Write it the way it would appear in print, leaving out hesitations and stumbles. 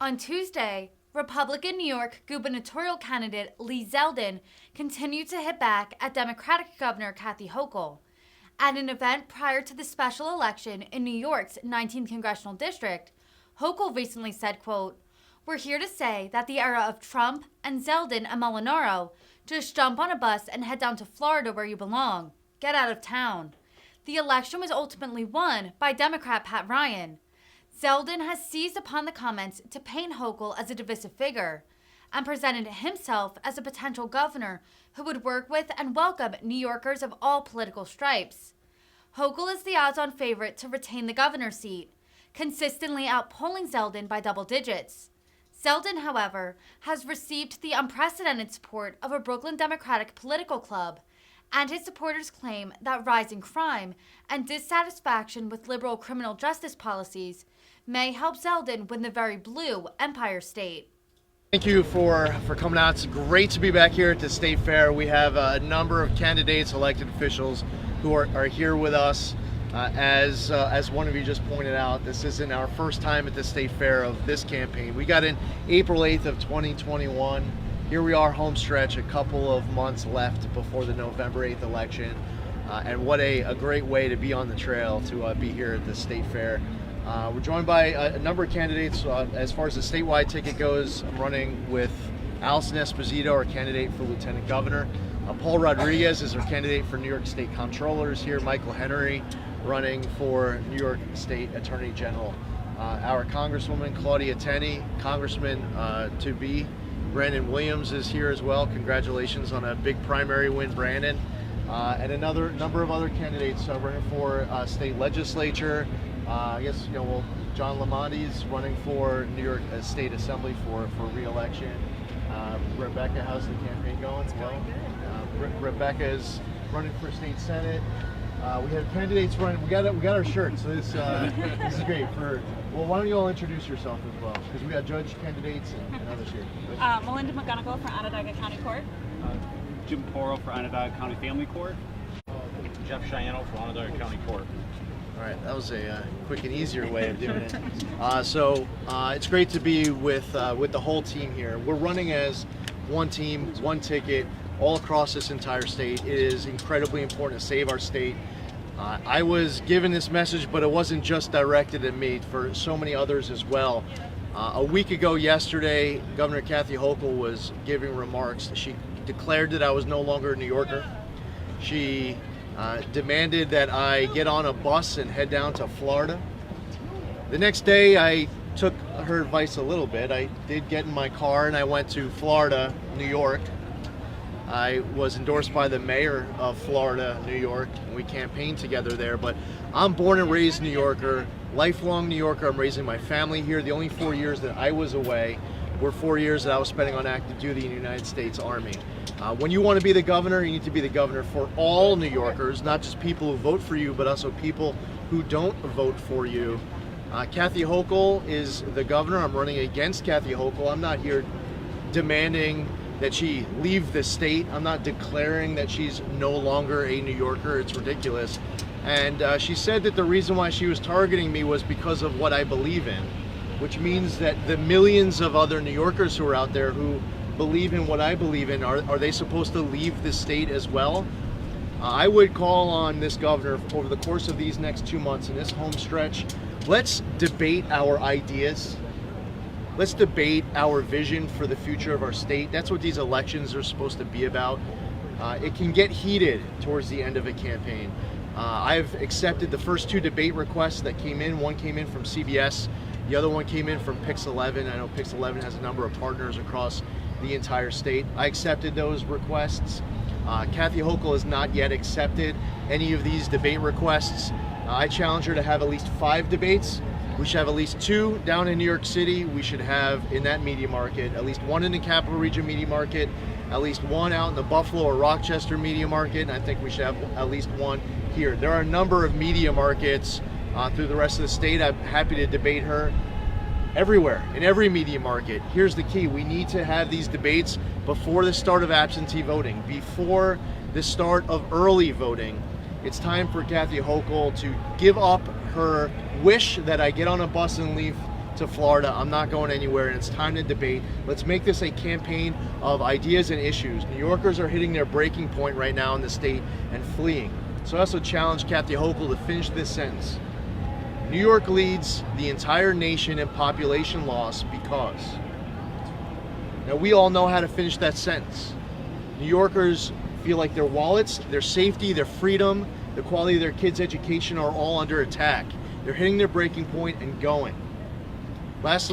On Tuesday, Republican New York gubernatorial candidate Lee Zeldin continued to hit back at Democratic Governor Kathy Hochul. At an event prior to the special election in New York's 19th congressional district, Hochul recently said, quote, "We're here to say that the era of Trump and Zeldin and Molinaro, just jump on a bus and head down to Florida where you belong. Get out of town." The election was ultimately won by Democrat Pat Ryan. Zeldin has seized upon the comments to paint Hochul as a divisive figure and presented himself as a potential governor who would work with and welcome New Yorkers of all political stripes. Hochul is the odds-on favorite to retain the governor's seat, consistently outpolling Zeldin by double digits. Zeldin, however, has received the unprecedented support of a Brooklyn Democratic political club, and his supporters claim that rising crime and dissatisfaction with liberal criminal justice policies may help Zeldin win the very blue Empire State. Thank you for coming out. It's great to be back here at the State Fair. We have a number of candidates, elected officials who are here with us. As one of you just pointed out, this isn't our first time at the State Fair of this campaign. We got in April 8th of 2021. Here we are, home stretch, a couple of months left before the November 8th election. And what a great way to be on the trail to be here at the State Fair. We're joined by a number of candidates. As far as the statewide ticket goes, I'm running with Allison Esposito, our candidate for Lieutenant Governor. Paul Rodriguez is our candidate for New York State Comptrollers here. Michael Henry running for New York State Attorney General. Our Congresswoman Claudia Tenney, Congressman to be Brandon Williams is here as well. Congratulations on a big primary win, Brandon. And another number of other candidates running for state legislature. I guess, John Lamonti's running for New York State Assembly for re-election. Rebecca, how's the campaign going? It's going good. Rebecca is running for state senate. We have candidates running. We got our shirts, so this is great. Well, why don't you all introduce yourself as well? Because we got judge candidates and others here. Melinda McGonigal for Onondaga County Court. Jim Poro for Onondaga County Family Court. Jeff Chiano for Onondaga County Court. All right, that was a quick and easier way of doing it. So it's great to be with the whole team here. We're running as one team, one ticket, all across this entire state. It is incredibly important to save our state. I was given this message, but it wasn't just directed at me, for so many others as well. A week ago yesterday, Governor Kathy Hochul was giving remarks. She declared that I was no longer a New Yorker. She demanded that I get on a bus and head down to Florida. The next day, I took her advice a little bit. I did get in my car and I went to Florida, New York. I was endorsed by the mayor of Florida, New York, and we campaigned together there. But I'm born and raised New Yorker, lifelong New Yorker. I'm raising my family here. The only 4 years that I was away were 4 years that I was spending on active duty in the United States Army. When you want to be the governor, you need to be the governor for all New Yorkers, not just people who vote for you, but also people who don't vote for you. Kathy Hochul is the governor. I'm running against Kathy Hochul. I'm not here demanding that she leave the state. I'm not declaring that she's no longer a New Yorker. It's ridiculous. And she said that the reason why she was targeting me was because of what I believe in, which means that the millions of other New Yorkers who are out there who believe in what I believe in, are they supposed to leave the state as well? I would call on this governor over the course of these next 2 months in this home stretch, let's debate our ideas. Let's debate our vision for the future of our state. That's what these elections are supposed to be about. It can get heated towards the end of a campaign. I've accepted the first 2 debate requests that came in. One came in from CBS, the other one came in from Pix 11. I know Pix 11 has a number of partners across the entire state. I accepted those requests. Kathy Hochul has not yet accepted any of these debate requests. I challenge her to have at least 5 debates. We should have at least 2 down in New York City. We should have in that media market, at least 1 in the Capital Region media market, at least 1 out in the Buffalo or Rochester media market, and I think we should have at least 1 here. There are a number of media markets through the rest of the state. I'm happy to debate her everywhere, in every media market. Here's the key. We need to have these debates before the start of absentee voting, before the start of early voting. It's time for Kathy Hochul to give up her wish that I get on a bus and leave to Florida. I'm not going anywhere, and it's time to debate. Let's make this a campaign of ideas and issues. New Yorkers are hitting their breaking point right now in the state and fleeing. So I also challenge Kathy Hochul to finish this sentence. New York leads the entire nation in population loss because. Now we all know how to finish that sentence. New Yorkers feel like their wallets, their safety, their freedom, the quality of their kids' education are all under attack. They're hitting their breaking point and going. Lastly,